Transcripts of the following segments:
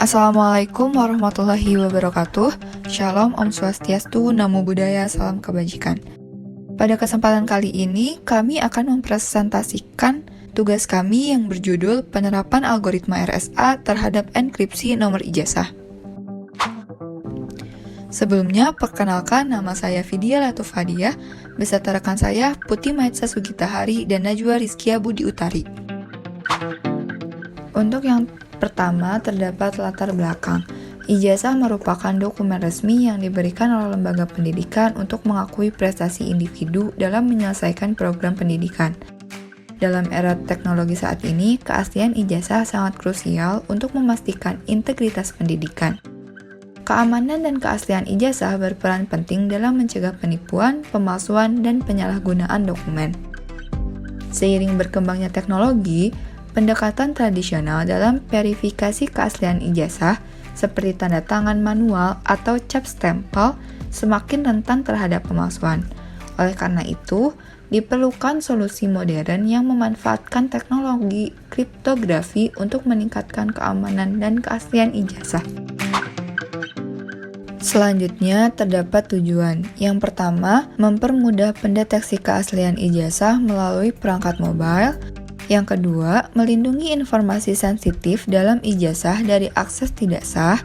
Assalamualaikum warahmatullahi wabarakatuh. Shalom, Om Swastiastu, Namo Buddhaya, Salam Kebajikan. Pada kesempatan kali ini, kami akan mempresentasikan tugas kami yang berjudul Penerapan Algoritma RSA terhadap Enkripsi Nomor Ijazah. Sebelumnya, perkenalkan nama saya Vidya Latufadia, beserta rekan saya Putih Maitsa Sugitahari dan Najwa Rizkia Budi Utari. Untuk yang pertama, terdapat latar belakang. Ijazah merupakan dokumen resmi yang diberikan oleh lembaga pendidikan untuk mengakui prestasi individu dalam menyelesaikan program pendidikan. Dalam era teknologi saat ini, keaslian ijazah sangat krusial untuk memastikan integritas pendidikan. Keamanan dan keaslian ijazah berperan penting dalam mencegah penipuan, pemalsuan, dan penyalahgunaan dokumen. Seiring berkembangnya teknologi, pendekatan tradisional dalam verifikasi keaslian ijazah seperti tanda tangan manual atau cap stempel semakin rentan terhadap pemalsuan. Oleh karena itu, diperlukan solusi modern yang memanfaatkan teknologi kriptografi untuk meningkatkan keamanan dan keaslian ijazah. Selanjutnya, terdapat tujuan. Yang pertama, mempermudah pendeteksi keaslian ijazah melalui perangkat mobile. Yang kedua, melindungi informasi sensitif dalam ijazah dari akses tidak sah.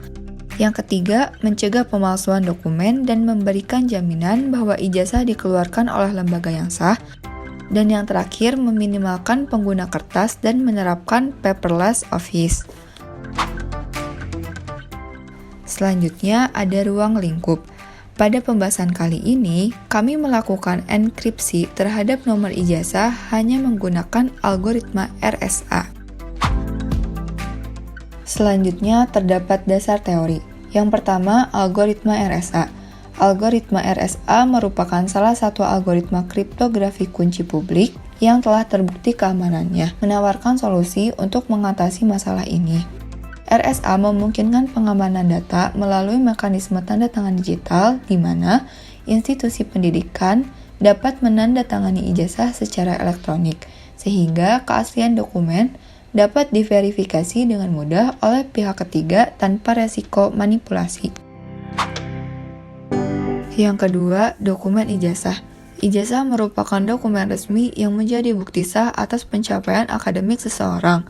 Yang ketiga, mencegah pemalsuan dokumen dan memberikan jaminan bahwa ijazah dikeluarkan oleh lembaga yang sah. Dan yang terakhir, meminimalkan pengguna kertas dan menerapkan paperless office. Selanjutnya, ada ruang lingkup. Pada pembahasan kali ini, kami melakukan enkripsi terhadap nomor ijazah hanya menggunakan algoritma RSA. Selanjutnya, terdapat dasar teori. Yang pertama, algoritma RSA. Algoritma RSA merupakan salah satu algoritma kriptografi kunci publik yang telah terbukti keamanannya, menawarkan solusi untuk mengatasi masalah ini. RSA memungkinkan pengamanan data melalui mekanisme tanda tangan digital di mana institusi pendidikan dapat menandatangani ijazah secara elektronik, sehingga keaslian dokumen dapat diverifikasi dengan mudah oleh pihak ketiga tanpa resiko manipulasi. Yang kedua, dokumen ijazah. Ijazah merupakan dokumen resmi yang menjadi bukti sah atas pencapaian akademik seseorang.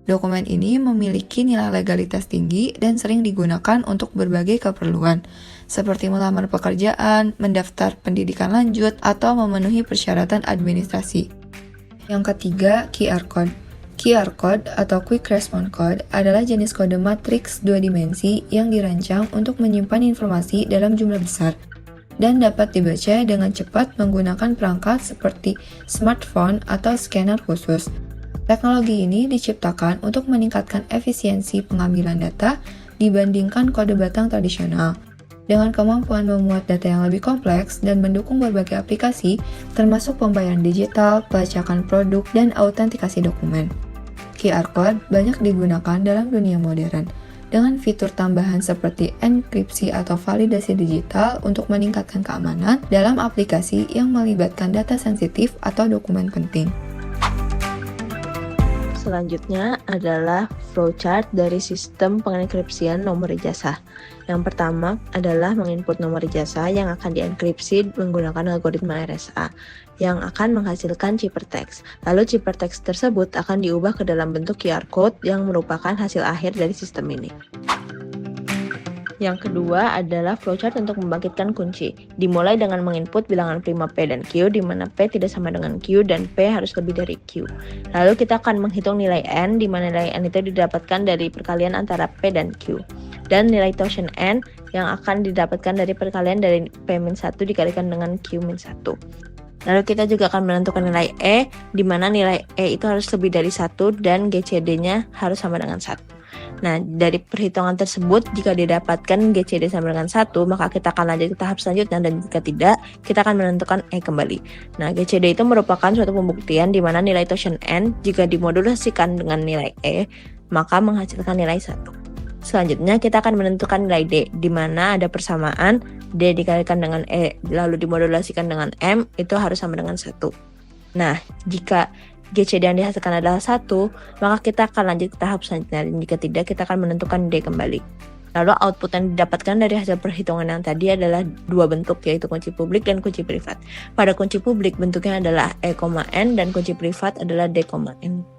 Dokumen ini memiliki nilai legalitas tinggi dan sering digunakan untuk berbagai keperluan, seperti melamar pekerjaan, mendaftar pendidikan lanjut, atau memenuhi persyaratan administrasi. Yang ketiga, QR Code. QR Code atau Quick Response Code adalah jenis kode matriks 2 dimensi yang dirancang untuk menyimpan informasi dalam jumlah besar dan dapat dibaca dengan cepat menggunakan perangkat seperti smartphone atau scanner khusus. Teknologi ini diciptakan untuk meningkatkan efisiensi pengambilan data dibandingkan kode batang tradisional. Dengan kemampuan memuat data yang lebih kompleks dan mendukung berbagai aplikasi, termasuk pembayaran digital, pelacakan produk, dan autentikasi dokumen. QR Code banyak digunakan dalam dunia modern, dengan fitur tambahan seperti enkripsi atau validasi digital untuk meningkatkan keamanan dalam aplikasi yang melibatkan data sensitif atau dokumen penting. Selanjutnya adalah flowchart dari sistem pengenkripsian nomor ijazah. Yang pertama adalah menginput nomor ijazah yang akan dienkripsi menggunakan algoritma RSA yang akan menghasilkan ciphertext. Lalu ciphertext tersebut akan diubah ke dalam bentuk QR code yang merupakan hasil akhir dari sistem ini. Yang kedua adalah flowchart untuk membangkitkan kunci. Dimulai dengan menginput bilangan prima P dan Q, di mana P tidak sama dengan Q dan P harus lebih dari Q. Lalu kita akan menghitung nilai N, di mana nilai N itu didapatkan dari perkalian antara P dan Q. Dan nilai taution N yang akan didapatkan dari perkalian dari P-1 dikalikan dengan Q-1. Lalu kita juga akan menentukan nilai E, di mana nilai E itu harus lebih dari 1 dan GCD-nya harus sama dengan 1. Nah, dari perhitungan tersebut, jika didapatkan GCD sama dengan 1, maka kita akan lanjut ke tahap selanjutnya, dan jika tidak, kita akan menentukan E kembali. Nah, GCD itu merupakan suatu pembuktian di mana nilai taution N, jika dimodulasikan dengan nilai E, maka menghasilkan nilai 1. Selanjutnya, kita akan menentukan nilai D, di mana ada persamaan D dikalikan dengan E, lalu dimodulasikan dengan M, itu harus sama dengan 1. Nah, jika GCD yang dihasilkan adalah 1, maka kita akan lanjut ke tahap selanjutnya, dan jika tidak, kita akan menentukan D kembali. Lalu output yang didapatkan dari hasil perhitungan yang tadi adalah dua bentuk, yaitu kunci publik dan kunci privat. Pada kunci publik bentuknya adalah E,N dan kunci privat adalah D,N.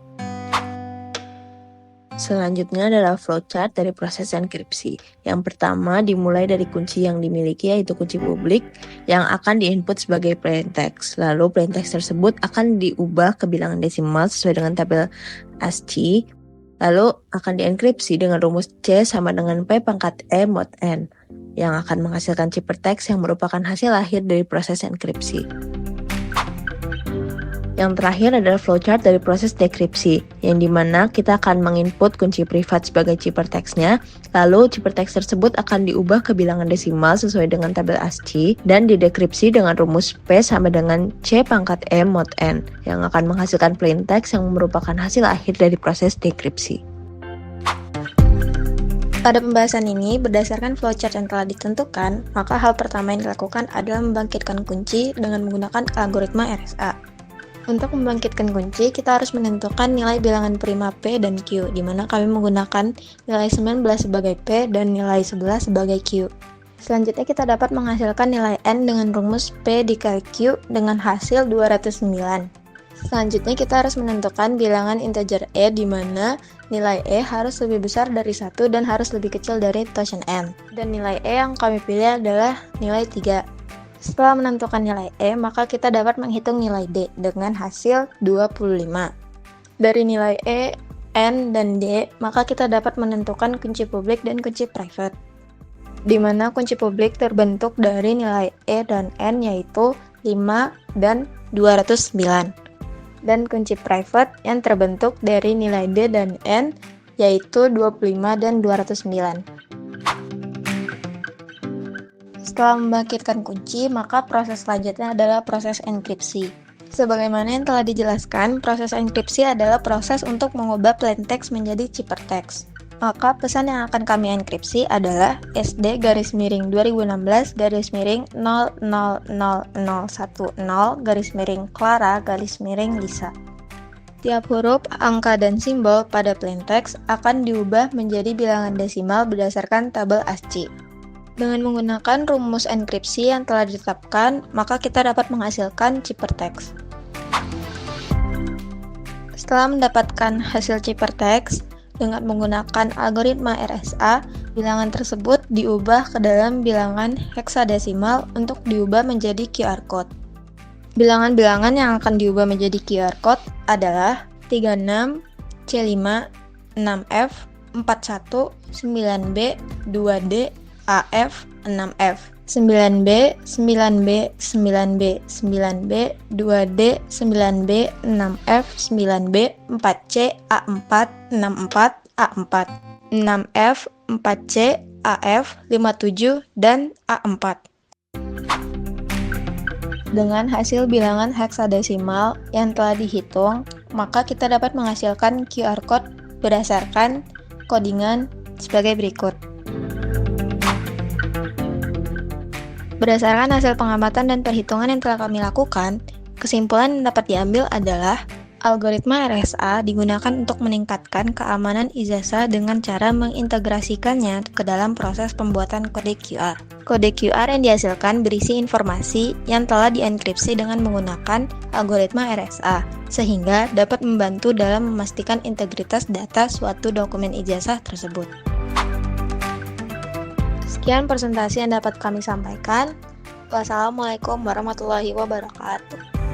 Selanjutnya adalah flowchart dari proses enkripsi. Yang pertama dimulai dari kunci yang dimiliki, yaitu kunci publik yang akan diinput sebagai plaintext. Lalu plaintext tersebut akan diubah ke bilangan desimal sesuai dengan tabel ASCII. Lalu akan dienkripsi dengan rumus C sama dengan P pangkat E mod N yang akan menghasilkan ciphertext yang merupakan hasil akhir dari proses enkripsi. Yang terakhir adalah flowchart dari proses dekripsi, yang dimana kita akan menginput kunci privat sebagai ciphertextnya, lalu ciphertext tersebut akan diubah ke bilangan desimal sesuai dengan tabel ASCII, dan didekripsi dengan rumus P sama dengan C pangkat E mod N, yang akan menghasilkan plaintext yang merupakan hasil akhir dari proses dekripsi. Pada pembahasan ini, berdasarkan flowchart yang telah ditentukan, maka hal pertama yang dilakukan adalah membangkitkan kunci dengan menggunakan algoritma RSA. Untuk membangkitkan kunci, kita harus menentukan nilai bilangan prima P dan Q, di mana kami menggunakan nilai 19 sebagai P dan nilai 11 sebagai Q. Selanjutnya kita dapat menghasilkan nilai N dengan rumus P dikali Q dengan hasil 209. Selanjutnya kita harus menentukan bilangan integer E, di mana nilai E harus lebih besar dari 1 dan harus lebih kecil dari totient N. Dan nilai E yang kami pilih adalah nilai 3. Setelah menentukan nilai E, maka kita dapat menghitung nilai D dengan hasil 25. Dari nilai E, N, dan D, maka kita dapat menentukan kunci publik dan kunci private, di mana kunci publik terbentuk dari nilai E dan N, yaitu 5 dan 209. Dan kunci private yang terbentuk dari nilai D dan N, yaitu 25 dan 209. Setelah membangkitkan kunci, maka proses selanjutnya adalah proses enkripsi. Sebagaimana yang telah dijelaskan, proses enkripsi adalah proses untuk mengubah plaintext menjadi ciphertext. Maka pesan yang akan kami enkripsi adalah SD-2016-00010-Clara-Lisa. Tiap huruf, angka, dan simbol pada plaintext akan diubah menjadi bilangan desimal berdasarkan tabel ASCII. Dengan menggunakan rumus enkripsi yang telah ditetapkan, maka kita dapat menghasilkan ciphertext. Setelah mendapatkan hasil ciphertext, dengan menggunakan algoritma RSA, bilangan tersebut diubah ke dalam bilangan heksadesimal untuk diubah menjadi QR code. Bilangan-bilangan yang akan diubah menjadi QR code adalah 36, C5, 6F, 41, 9B, 2D, AF, 6F, 9B, 9B, 9B, 9B, 2D, 9B, 6F, 9B, 4C, A4, 64, A4, 6F, 4C, AF, 57, dan A4. Dengan hasil bilangan heksadesimal yang telah dihitung, maka kita dapat menghasilkan QR code berdasarkan codingan sebagai berikut. Berdasarkan hasil pengamatan dan perhitungan yang telah kami lakukan, kesimpulan yang dapat diambil adalah algoritma RSA digunakan untuk meningkatkan keamanan ijazah dengan cara mengintegrasikannya ke dalam proses pembuatan kode QR. Kode QR yang dihasilkan berisi informasi yang telah dienkripsi dengan menggunakan algoritma RSA, sehingga dapat membantu dalam memastikan integritas data suatu dokumen ijazah tersebut. Sekian presentasi yang dapat kami sampaikan. Wassalamualaikum warahmatullahi wabarakatuh.